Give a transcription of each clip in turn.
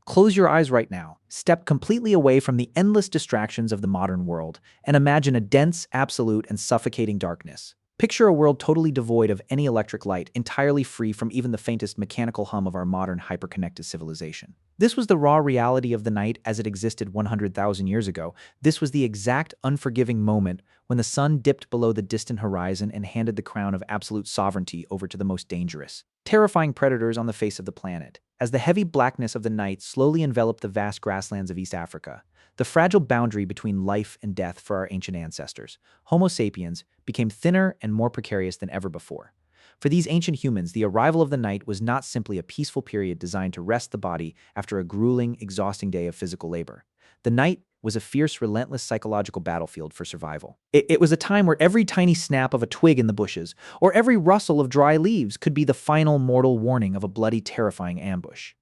Close your eyes right now, step completely away from the endless distractions of the modern world, and imagine a dense, absolute, and suffocating darkness. Picture a world totally devoid of any electric light, entirely free from even the faintest mechanical hum of our modern hyperconnected civilization. This was the raw reality of the night as it existed 100,000 years ago. This was the exact unforgiving moment when the sun dipped below the distant horizon and handed the crown of absolute sovereignty over to the most dangerous, terrifying predators on the face of the planet. As the heavy blackness of the night slowly enveloped the vast grasslands of East Africa, the fragile boundary between life and death for our ancient ancestors, Homo sapiens, became thinner and more precarious than ever before. For these ancient humans, the arrival of the night was not simply a peaceful period designed to rest the body after a grueling, exhausting day of physical labor. The night was a fierce, relentless psychological battlefield for survival. It was a time where every tiny snap of a twig in the bushes, or every rustle of dry leaves, could be the final mortal warning of a bloody, terrifying ambush.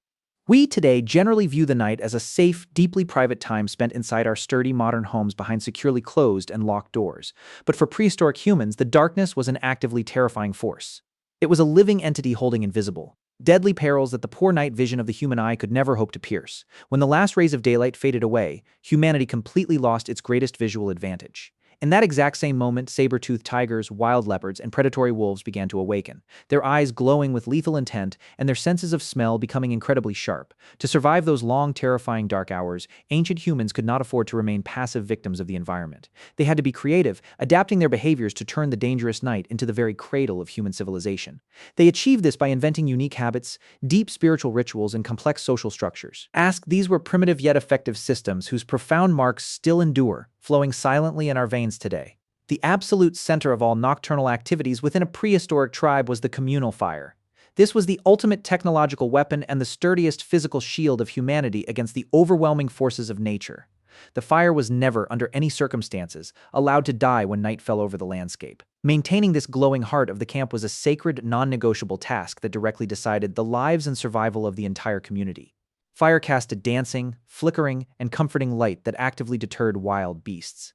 We today generally view the night as a safe, deeply private time spent inside our sturdy modern homes behind securely closed and locked doors. But for prehistoric humans, the darkness was an actively terrifying force. It was a living entity holding invisible, deadly perils that the poor night vision of the human eye could never hope to pierce. When the last rays of daylight faded away, humanity completely lost its greatest visual advantage. In that exact same moment, saber-toothed tigers, wild leopards, and predatory wolves began to awaken, their eyes glowing with lethal intent and their senses of smell becoming incredibly sharp. To survive those long, terrifying dark hours, ancient humans could not afford to remain passive victims of the environment. They had to be creative, adapting their behaviors to turn the dangerous night into the very cradle of human civilization. They achieved this by inventing unique habits, deep spiritual rituals, and complex social structures. These were primitive yet effective systems whose profound marks still endure, flowing silently in our veins today. The absolute center of all nocturnal activities within a prehistoric tribe was the communal fire. This was the ultimate technological weapon and the sturdiest physical shield of humanity against the overwhelming forces of nature. The fire was never, under any circumstances, allowed to die when night fell over the landscape. Maintaining this glowing heart of the camp was a sacred, non-negotiable task that directly decided the lives and survival of the entire community. Fire cast a dancing, flickering, and comforting light that actively deterred wild beasts.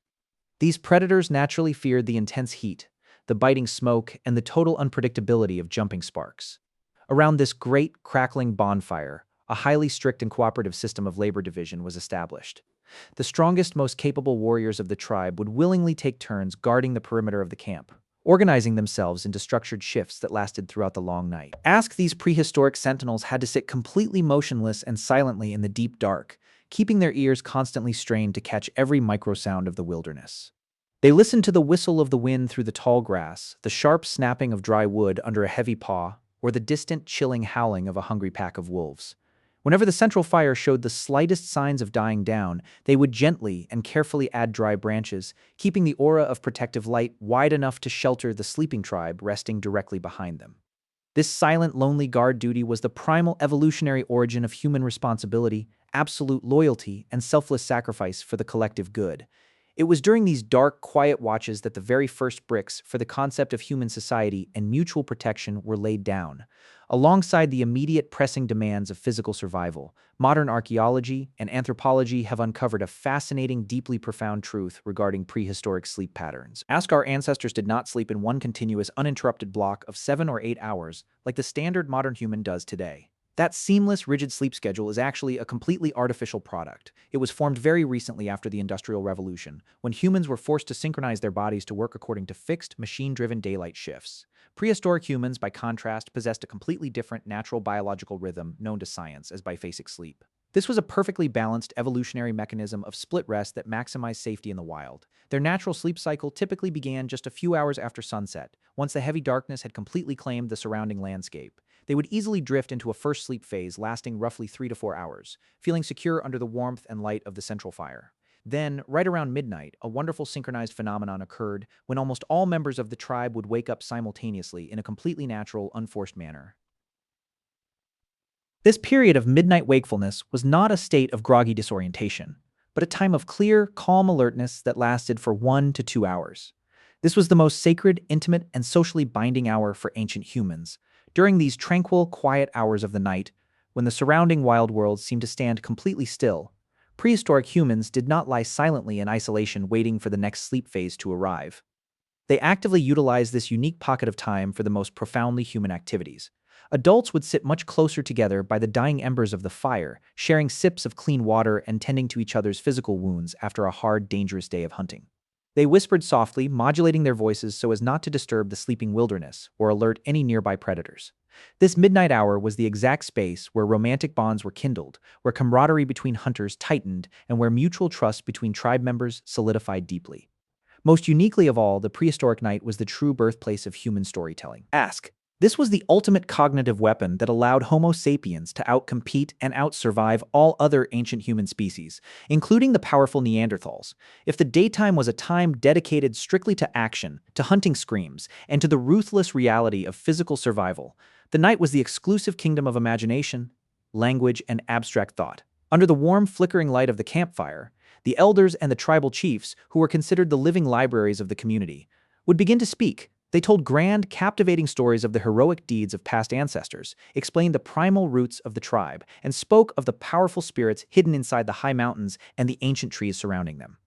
These predators naturally feared the intense heat, the biting smoke, and the total unpredictability of jumping sparks. Around this great, crackling bonfire, a highly strict and cooperative system of labor division was established. The strongest, most capable warriors of the tribe would willingly take turns guarding the perimeter of the camp, organizing themselves into structured shifts that lasted throughout the long night. These prehistoric sentinels had to sit completely motionless and silently in the deep dark, keeping their ears constantly strained to catch every microsound of the wilderness. They listened to the whistle of the wind through the tall grass, the sharp snapping of dry wood under a heavy paw, or the distant, chilling howling of a hungry pack of wolves. Whenever the central fire showed the slightest signs of dying down, they would gently and carefully add dry branches, keeping the aura of protective light wide enough to shelter the sleeping tribe resting directly behind them. This silent, lonely guard duty was the primal evolutionary origin of human responsibility, absolute loyalty, and selfless sacrifice for the collective good. It was during these dark, quiet watches that the very first bricks for the concept of human society and mutual protection were laid down. Alongside the immediate pressing demands of physical survival, modern archaeology and anthropology have uncovered a fascinating, deeply profound truth regarding prehistoric sleep patterns. Our ancestors did not sleep in one continuous, uninterrupted block of 7 or 8 hours like the standard modern human does today. That seamless, rigid sleep schedule is actually a completely artificial product. It was formed very recently after the Industrial Revolution, when humans were forced to synchronize their bodies to work according to fixed, machine-driven daylight shifts. Prehistoric humans, by contrast, possessed a completely different natural biological rhythm known to science as biphasic sleep. This was a perfectly balanced evolutionary mechanism of split rest that maximized safety in the wild. Their natural sleep cycle typically began just a few hours after sunset, once the heavy darkness had completely claimed the surrounding landscape. They would easily drift into a first sleep phase lasting roughly 3 to 4 hours, feeling secure under the warmth and light of the central fire. Then, right around midnight, a wonderful synchronized phenomenon occurred when almost all members of the tribe would wake up simultaneously in a completely natural, unforced manner. This period of midnight wakefulness was not a state of groggy disorientation, but a time of clear, calm alertness that lasted for 1 to 2 hours. This was the most sacred, intimate, and socially binding hour for ancient humans. During these tranquil, quiet hours of the night, when the surrounding wild world seemed to stand completely still, prehistoric humans did not lie silently in isolation waiting for the next sleep phase to arrive. They actively utilized this unique pocket of time for the most profoundly human activities. Adults would sit much closer together by the dying embers of the fire, sharing sips of clean water and tending to each other's physical wounds after a hard, dangerous day of hunting. They whispered softly, modulating their voices so as not to disturb the sleeping wilderness or alert any nearby predators. This midnight hour was the exact space where romantic bonds were kindled, where camaraderie between hunters tightened, and where mutual trust between tribe members solidified deeply. Most uniquely of all, the prehistoric night was the true birthplace of human storytelling. Ask. This was the ultimate cognitive weapon that allowed Homo sapiens to outcompete and outsurvive all other ancient human species, including the powerful Neanderthals. If the daytime was a time dedicated strictly to action, to hunting screams, and to the ruthless reality of physical survival, the night was the exclusive kingdom of imagination, language, and abstract thought. Under the warm, flickering light of the campfire, the elders and the tribal chiefs, who were considered the living libraries of the community, would begin to speak. They told grand, captivating stories of the heroic deeds of past ancestors, explained the primal roots of the tribe, and spoke of the powerful spirits hidden inside the high mountains and the ancient trees surrounding them.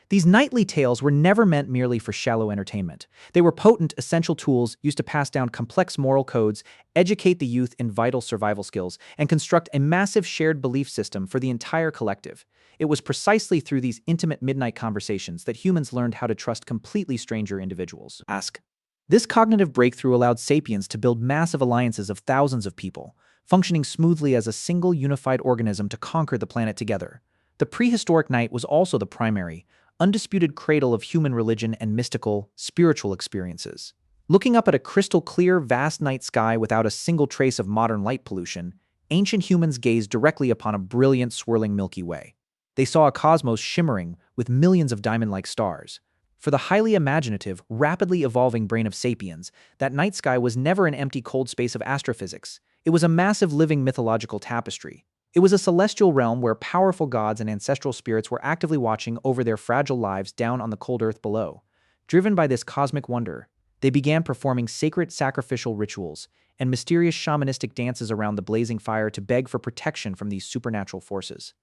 These nightly tales were never meant merely for shallow entertainment. They were potent, essential tools used to pass down complex moral codes, educate the youth in vital survival skills, and construct a massive shared belief system for the entire collective. It was precisely through these intimate midnight conversations that humans learned how to trust completely stranger individuals. Ask. This cognitive breakthrough allowed sapiens to build massive alliances of thousands of people, functioning smoothly as a single unified organism to conquer the planet together. The prehistoric night was also the primary, undisputed cradle of human religion and mystical, spiritual experiences. Looking up at a crystal-clear, vast night sky without a single trace of modern light pollution, ancient humans gazed directly upon a brilliant, swirling Milky Way. They saw a cosmos shimmering with millions of diamond-like stars. For the highly imaginative, rapidly evolving brain of sapiens, that night sky was never an empty cold space of astrophysics. It was a massive living mythological tapestry. It was a celestial realm where powerful gods and ancestral spirits were actively watching over their fragile lives down on the cold earth below. Driven by this cosmic wonder, they began performing sacred sacrificial rituals and mysterious shamanistic dances around the blazing fire to beg for protection from these supernatural forces.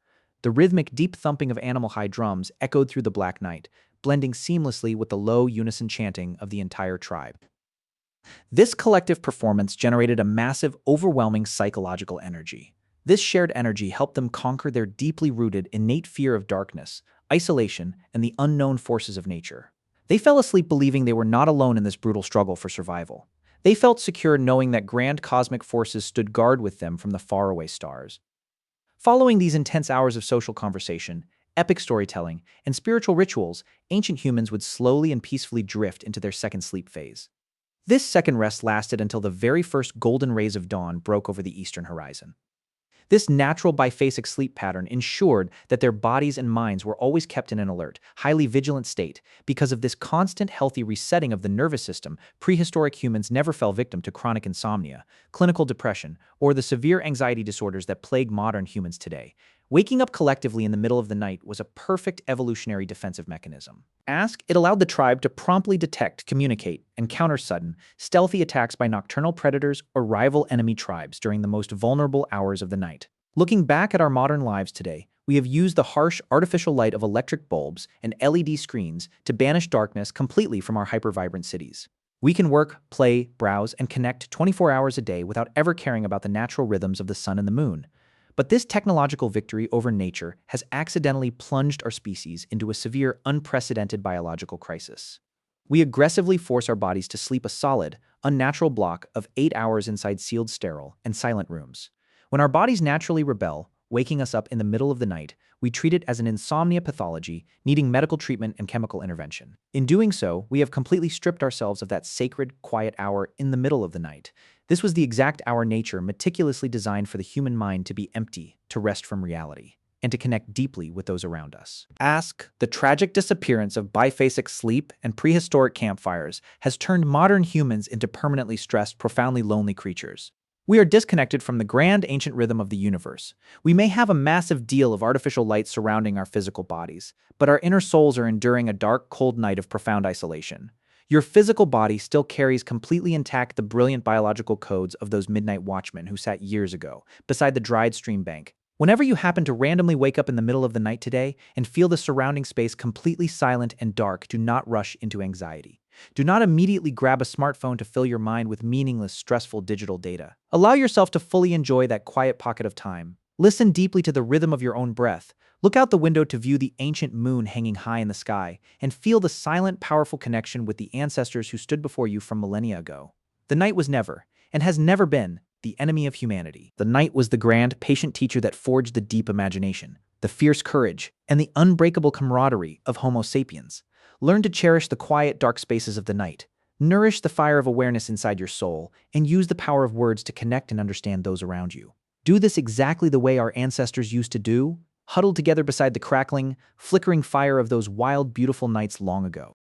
The rhythmic, deep thumping of animal-hide drums echoed through the black night, blending seamlessly with the low unison chanting of the entire tribe. This collective performance generated a massive, overwhelming psychological energy. This shared energy helped them conquer their deeply rooted innate fear of darkness, isolation, and the unknown forces of nature. They fell asleep believing they were not alone in this brutal struggle for survival. They felt secure knowing that grand cosmic forces stood guard with them from the faraway stars. Following these intense hours of social conversation, epic storytelling, and spiritual rituals, ancient humans would slowly and peacefully drift into their second sleep phase. This second rest lasted until the very first golden rays of dawn broke over the eastern horizon. This natural biphasic sleep pattern ensured that their bodies and minds were always kept in an alert, highly vigilant state. Because of this constant, healthy resetting of the nervous system, prehistoric humans never fell victim to chronic insomnia, clinical depression, or the severe anxiety disorders that plague modern humans today. Waking up collectively in the middle of the night was a perfect evolutionary defensive mechanism. It allowed the tribe to promptly detect, communicate, and counter sudden, stealthy attacks by nocturnal predators or rival enemy tribes during the most vulnerable hours of the night. Looking back at our modern lives today, we have used the harsh, artificial light of electric bulbs and LED screens to banish darkness completely from our hyper-vibrant cities. We can work, play, browse, and connect 24 hours a day without ever caring about the natural rhythms of the sun and the moon. But this technological victory over nature has accidentally plunged our species into a severe, unprecedented biological crisis. We aggressively force our bodies to sleep a solid, unnatural block of 8 hours inside sealed, sterile, and silent rooms. When our bodies naturally rebel, waking us up in the middle of the night, we treat it as an insomnia pathology, needing medical treatment and chemical intervention. In doing so, we have completely stripped ourselves of that sacred, quiet hour in the middle of the night. This was the exact hour nature meticulously designed for the human mind to be empty, to rest from reality, and to connect deeply with those around us. The tragic disappearance of biphasic sleep and prehistoric campfires has turned modern humans into permanently stressed, profoundly lonely creatures. We are disconnected from the grand ancient rhythm of the universe. We may have a massive deal of artificial light surrounding our physical bodies, but our inner souls are enduring a dark, cold night of profound isolation. Your physical body still carries completely intact the brilliant biological codes of those midnight watchmen who sat years ago, beside the dried stream bank. Whenever you happen to randomly wake up in the middle of the night today and feel the surrounding space completely silent and dark, do not rush into anxiety. Do not immediately grab a smartphone to fill your mind with meaningless, stressful digital data. Allow yourself to fully enjoy that quiet pocket of time. Listen deeply to the rhythm of your own breath. Look out the window to view the ancient moon hanging high in the sky, and feel the silent, powerful connection with the ancestors who stood before you from millennia ago. The night was never, and has never been, the enemy of humanity. The night was the grand, patient teacher that forged the deep imagination, the fierce courage, and the unbreakable camaraderie of Homo sapiens. Learn to cherish the quiet, dark spaces of the night. Nourish the fire of awareness inside your soul, and use the power of words to connect and understand those around you. Do this exactly the way our ancestors used to do, huddled together beside the crackling, flickering fire of those wild, beautiful nights long ago.